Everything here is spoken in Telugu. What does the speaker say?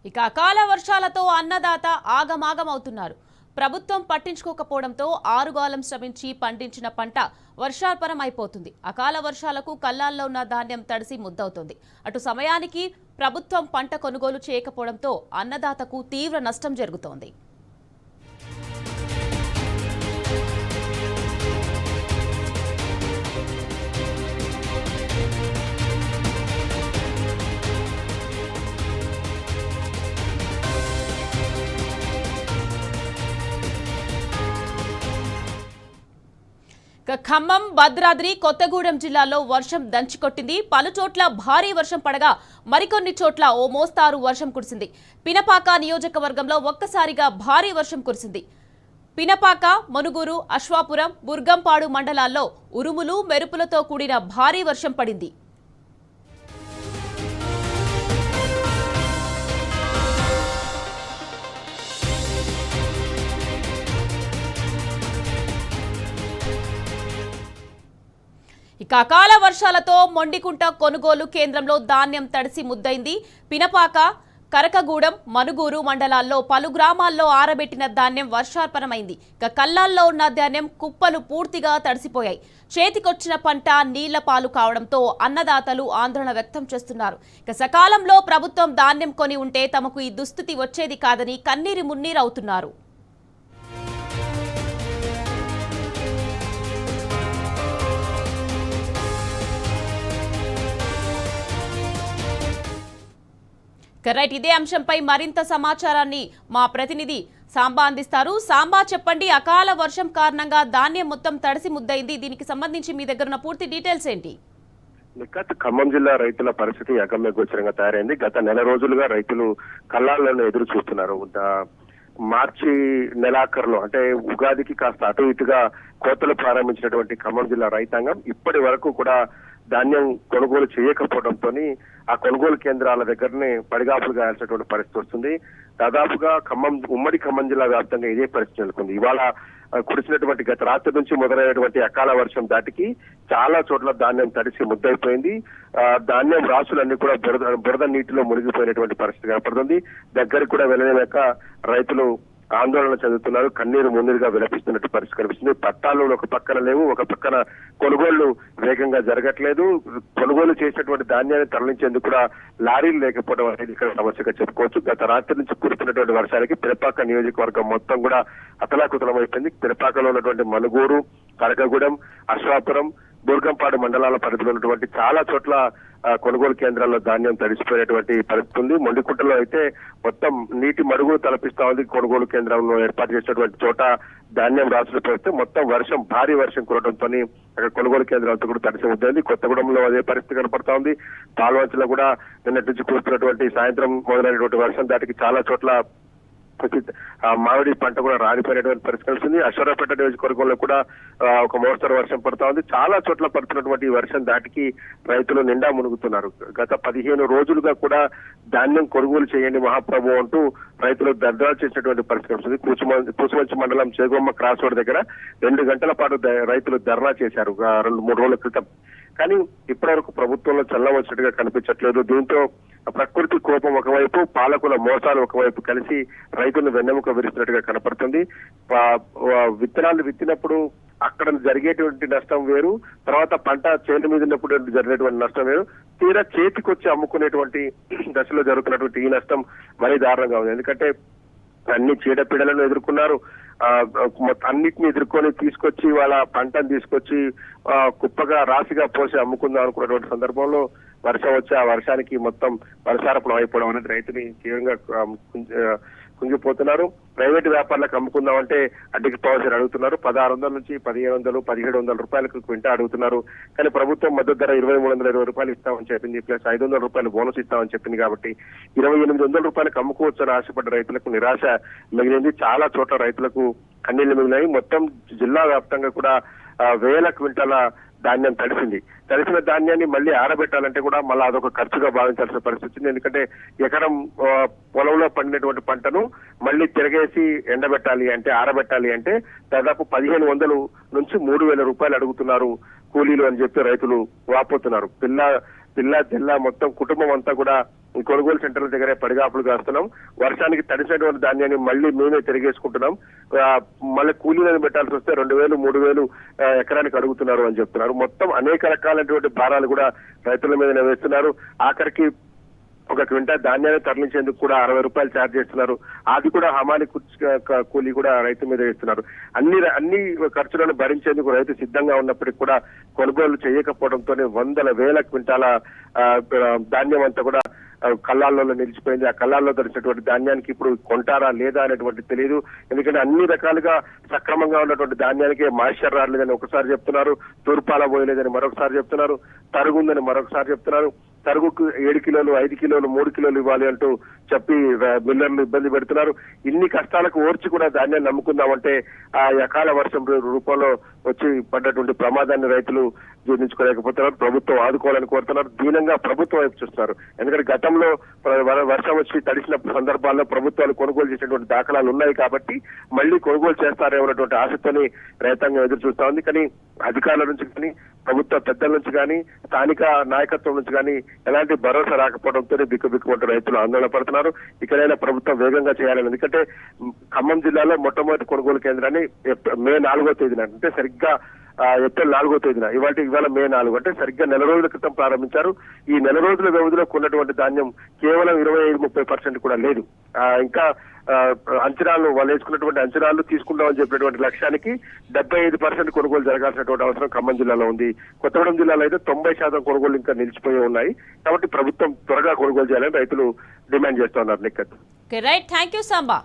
ఇక అకాల వర్షాలతో అన్నదాత ఆగమాగమవుతున్నారు. ప్రభుత్వం పట్టించుకోకపోవడంతో ఆరుగాలం శ్రమించి పండించిన పంట వర్షార్పణం అయిపోతుంది. అకాల వర్షాలకు కల్లాల్లో ఉన్న ధాన్యం తడిసి ముద్దవుతుంది. అటు సమయానికి ప్రభుత్వం పంట కొనుగోలు చేయకపోవడంతో అన్నదాతకు తీవ్ర నష్టం జరుగుతోంది. ఖమ్మం, భద్రాద్రి కొత్తగూడెం జిల్లాలో వర్షం దంచికొట్టింది. పలుచోట్ల భారీ వర్షం పడగా మరికొన్ని చోట్ల ఓ మోస్తారు వర్షం కురిసింది. పినపాక నియోజకవర్గంలో ఒక్కసారిగా భారీ వర్షం కురిసింది. పినపాక, మనుగూరు, అశ్వాపురం, బుర్గంపాడు మండలాల్లో ఉరుములు, మెరుపులతో కూడిన భారీ వర్షం పడింది. ఇక అకాల వర్షాలతో మొండికుంట కొనుగోలు కేంద్రంలో ధాన్యం తడిసి ముద్దైంది. పినపాక, కరకగూడెం, మనుగూరు మండలాల్లో పలు గ్రామాల్లో ఆరబెట్టిన ధాన్యం వర్షార్పణమైంది. ఇక కల్లాల్లో ఉన్న ధాన్యం కుప్పలు పూర్తిగా తడిసిపోయాయి. చేతికొచ్చిన పంట నీళ్ల పాలు కావడంతో అన్నదాతలు ఆందోళన వ్యక్తం చేస్తున్నారు. ఇక సకాలంలో ప్రభుత్వం ధాన్యం కొని ఉంటే తమకు ఈ దుస్థితి వచ్చేది కాదని కన్నీరు మున్నీరవుతున్నారు. రైట్, ఇదే అంశంపై మరింత సమాచారాన్ని మా ప్రతినిధి సాంబా అందిస్తారు. సాంబా, చెప్పండి, అకాల వర్షం కారణంగా ధాన్యం మొత్తం తడిసి ముద్దయింది. దీనికి సంబంధించి మీ దగ్గర ఉన్న పూర్తి డీటెయిల్స్ ఏంటి? ఖమ్మం జిల్లా రైతుల పరిస్థితి అగమ్య గోచరంగా తయారైంది. గత నెల రోజులుగా రైతులు కల్లాలను ఎదురు చూస్తున్నారు. మార్చి నెలాఖరులో అంటే ఉగాదికి కాస్త అటు ఇటుగా కోతలు ప్రారంభించినటువంటి ఖమ్మం జిల్లా రైతాంగం ఇప్పటి వరకు కూడా ధాన్యం కొనుగోలు చేయకపోవడంతో ఆ కొనుగోలు కేంద్రాల దగ్గరనే పడిగాపులు గాయాల్సినటువంటి పరిస్థితి వస్తుంది. దాదాపుగా ఉమ్మడి ఖమ్మం జిల్లా వ్యాప్తంగా ఇదే పరిస్థితి నెలకొంది. ఇవాళ కురిసినటువంటి గత రాత్రి నుంచి మొదలైనటువంటి అకాల వర్షం దాటికి చాలా చోట్ల ధాన్యం తడిసి ముద్దైపోయింది. ధాన్యం రాసులన్నీ కూడా బురద నీటిలో మునిగిపోయినటువంటి పరిస్థితి కనపడుతుంది. దగ్గరికి కూడా వెళ్ళలేక రైతులు ఆందోళన చెందుతున్నారు. కన్నీరు మున్నీరుగా విలపిస్తున్నట్టు పరిస్థితి కనిపిస్తుంది. పట్టాలు ఒక పక్కన లేవు, ఒక పక్కన కొనుగోళ్లు వేగంగా జరగట్లేదు. కొనుగోలు చేసినటువంటి ధాన్యాన్ని తరలించేందుకు కూడా లారీలు లేకపోవడం అనేది ఇక్కడ సమస్యగా చెప్పుకోవచ్చు. గత రాత్రి నుంచి కురుస్తున్నటువంటి వర్షాలకి పినపాక నియోజకవర్గం మొత్తం కూడా అతలాకుతలమైపోయింది. పినపాకలో ఉన్నటువంటి మనుగూరు, కరకగూడెం, అశ్వాపురం, బుర్గంపాడు మండలాల పరిధిలో ఉన్నటువంటి చాలా చోట్ల కొనుగోలు కేంద్రాల్లో ధాన్యం తడిసిపోయినటువంటి పరిస్థితి ఉంది. మొండికుంటలో అయితే మొత్తం నీటి మడుగులు తలపిస్తా ఉంది. కొనుగోలు కేంద్రంలో ఏర్పాటు చేసినటువంటి చోట ధాన్యం రాసులు పోస్తే మొత్తం భారీ వర్షం కురవడంతో అక్కడ కొనుగోలు కేంద్రాలతో కూడా తడిసి ఉంటుంది. కొత్తగూడెంలో అదే పరిస్థితి కనపడతా ఉంది. పాల్వంచలో కూడా నిన్నటి నుంచి కురుస్తున్నటువంటి సాయంత్రం మొదలైనటువంటి వర్షం దాటికి చాలా చోట్ల మామిడి పంట కూడా రాలిపోయినటువంటి పరిస్థితి కనిపిస్తుంది. అశ్వరాపేట నియోజకవర్గంలో కూడా ఒక మోస్తరు వర్షం పడతా ఉంది. చాలా చోట్ల పడుతున్నటువంటి వర్షం దాటికి రైతులు నిండా మునుగుతున్నారు. గత 15 రోజులుగా కూడా ధాన్యం కొనుగోలు చేయండి మహాప్రభు అంటూ రైతులు ధర్నాలు చేసినటువంటి పరిస్థితి కనిపిస్తుంది. పూసమంచి మండలం చేగొమ్మ క్రాస్ రోడ్ దగ్గర 2 గంటల పాటు రైతులు ధర్నా చేశారు 2-3 రోజుల క్రితం. కానీ ఇప్పటివరకు ప్రభుత్వంలో చల్లం వచ్చినట్టుగా కనిపించట్లేదు. దీంతో ప్రకృతి కోపం ఒకవైపు, పాలకుల మోసాలు ఒకవైపు కలిసి రైతులను వెన్నెముక విరుస్తున్నట్టుగా కనపడుతుంది. విత్తనాలు విత్తినప్పుడు అక్కడ జరిగేటువంటి నష్టం వేరు, తర్వాత పంట చేతి మీద ఉన్నప్పుడు జరిగేటువంటి నష్టం వేరు, తీరా చేతికొచ్చి అమ్ముకునేటువంటి దశలో జరుగుతున్నటువంటి ఈ నష్టం మరీ దారుణంగా ఉంది. ఎందుకంటే అన్ని చీడపీడలను ఎదుర్కొన్నారు. అన్నిటిని ఎదుర్కొని తీసుకొచ్చి వాళ్ళ పంటను తీసుకొచ్చి కుప్పగా రాశిగా పోసి అమ్ముకుందాం అనుకున్నటువంటి సందర్భంలో వర్షం వచ్చి ఆ వర్షానికి మొత్తం వర్షార్పణం అయిపోవడం అనేది రైతుని తీవ్రంగా కుంగిపోతున్నారు. ప్రైవేటు వ్యాపారులకు అమ్ముకుందామంటే అడ్డికి పవర్ అడుగుతున్నారు. 1600 నుంచి 1500, 1700 రూపాయలకు క్వింటా అడుగుతున్నారు. కానీ ప్రభుత్వం మద్దతు ధర 2320 రూపాయలు ఇస్తామని చెప్పింది. ప్లస్ 500 రూపాయలు బోనస్ ఇస్తామని చెప్పింది. కాబట్టి 2800 రూపాయలకు అమ్ముకోవచ్చని ఆశపడ్డ రైతులకు నిరాశ మిగిలింది. చాలా చోట్ల రైతులకు కన్నీళ్లు మిగిలినాయి. మొత్తం జిల్లా వ్యాప్తంగా కూడా వేల క్వింటాల ధాన్యం తడిసిన ధాన్యాన్ని మళ్ళీ ఆరబెట్టాలంటే కూడా మళ్ళీ అదొక ఖర్చుగా భావించాల్సిన పరిస్థితి ఉంది. ఎందుకంటే ఎకరం పొలంలో పండినటువంటి పంటను మళ్ళీ తిరగేసి ఆరబెట్టాలి అంటే దాదాపు 1500 నుంచి 3000 రూపాయలు అడుగుతున్నారు కూలీలు అని చెప్పి రైతులు వాపోతున్నారు. పిల్ల మొత్తం కుటుంబం అంతా కూడా ఈ కొనుగోలు సెంటర్ల దగ్గరే పడిగాపులు కాస్తున్నాం. వర్షానికి తడిసినటువంటి ధాన్యాన్ని మళ్ళీ మేమే తిరిగేసుకుంటున్నాం. మళ్ళీ కూలీలను పెట్టాల్సి వస్తే 2,000, 3,000 ఎకరానికి అడుగుతున్నారు అని చెప్తున్నారు. మొత్తం అనేక రకాలైనటువంటి భారాలు కూడా రైతుల మీద వేస్తున్నారు. ఆఖరికి ఒక క్వింటా ధాన్యాన్ని తరలించేందుకు కూడా 60 రూపాయలు ఛార్జ్ చేస్తున్నారు. అది కూడా హమాలి కూలీ కూడా రైతు మీద వేస్తున్నారు. అన్ని ఖర్చులను భరించేందుకు రైతు సిద్ధంగా ఉన్నప్పటికీ కూడా కొనుగోలు చేయకపోవడంతోనే వందల వేల క్వింటాల ధాన్యం అంతా కూడా కల్లాల్లో నిలిచిపోయింది. ఆ కల్లాల్లో దొరికినటువంటి ధాన్యానికి ఇప్పుడు కొంటారా లేదా అనేటువంటి తెలియదు. ఎందుకంటే అన్ని రకాలుగా సక్రమంగా ఉన్నటువంటి ధాన్యానికి మాయిశ్చర్ రాలేదని ఒకసారి చెప్తున్నారు, తూర్పాల పోయలేదని మరొకసారి చెప్తున్నారు, తరుగుందని మరొకసారి చెప్తున్నారు. తరుగుకు 7 కిలోలు, 5 కిలోలు, 3 కిలోలు ఇవ్వాలి అంటూ చెప్పి మిల్లర్లు ఇబ్బంది పెడుతున్నారు. ఇన్ని కష్టాలకు ఓర్చి కూడా ధాన్యాన్ని నమ్ముకుందామంటే ఆ అకాల వర్షం రూపంలో వచ్చి పడ్డటువంటి ప్రమాదాన్ని రైతులు జీర్ణించుకోలేకపోతున్నారు. ప్రభుత్వం ఆదుకోవాలని కోరుతున్నారు. దీనంగా ప్రభుత్వం వైపు చూస్తున్నారు. ఎందుకంటే గతంలో వర్షం వచ్చి తడిసిన సందర్భాల్లో ప్రభుత్వాలు కొనుగోలు చేసినటువంటి దాఖలాలు ఉన్నాయి కాబట్టి మళ్ళీ కొనుగోలు చేస్తారేమన్నటువంటి ఆశతోని రైతాంగం ఎదురు చూస్తా ఉంది. కానీ అధికారుల నుంచి కానీ, ప్రభుత్వ పెద్దల నుంచి కానీ, స్థానిక నాయకత్వం నుంచి కానీ ఎలాంటి భరోసా రాకపోవడంతో బిక్కుబిక్కుమంటూ రైతులు ఆందోళన పడుతున్నారు. ఇక్కడైనా ప్రభుత్వం వేగంగా చేయాలని. ఎందుకంటే ఖమ్మం జిల్లాలో మొట్టమొదటి కొనుగోలు కేంద్రాన్ని మే 4వ తేదీన, అంటే సరిగ్గా ఏప్రిల్ 4వ తేదీన, ఇవాళ మే 4, అంటే సరిగ్గా నెల రోజుల క్రితం ప్రారంభించారు. ఈ నెల రోజుల వ్యవధిలో కొన్నటువంటి ధాన్యం కేవలం 25-30% కూడా లేదు. ఇంకా అంచనాలు వాళ్ళు వేసుకున్నటువంటి అంచనాలు తీసుకుంటామని చెప్పినటువంటి లక్ష్యానికి 75% కొనుగోలు జరగాల్సినటువంటి అవసరం ఖమ్మం జిల్లాలో ఉంది. కొత్తగూడెం జిల్లాలో అయితే 90% కొనుగోలు ఇంకా నిలిచిపోయి ఉన్నాయి. కాబట్టి ప్రభుత్వం త్వరగా కొనుగోలు చేయాలని రైతులు డిమాండ్ చేస్తున్నారు. Nikhat right, thank you Samba.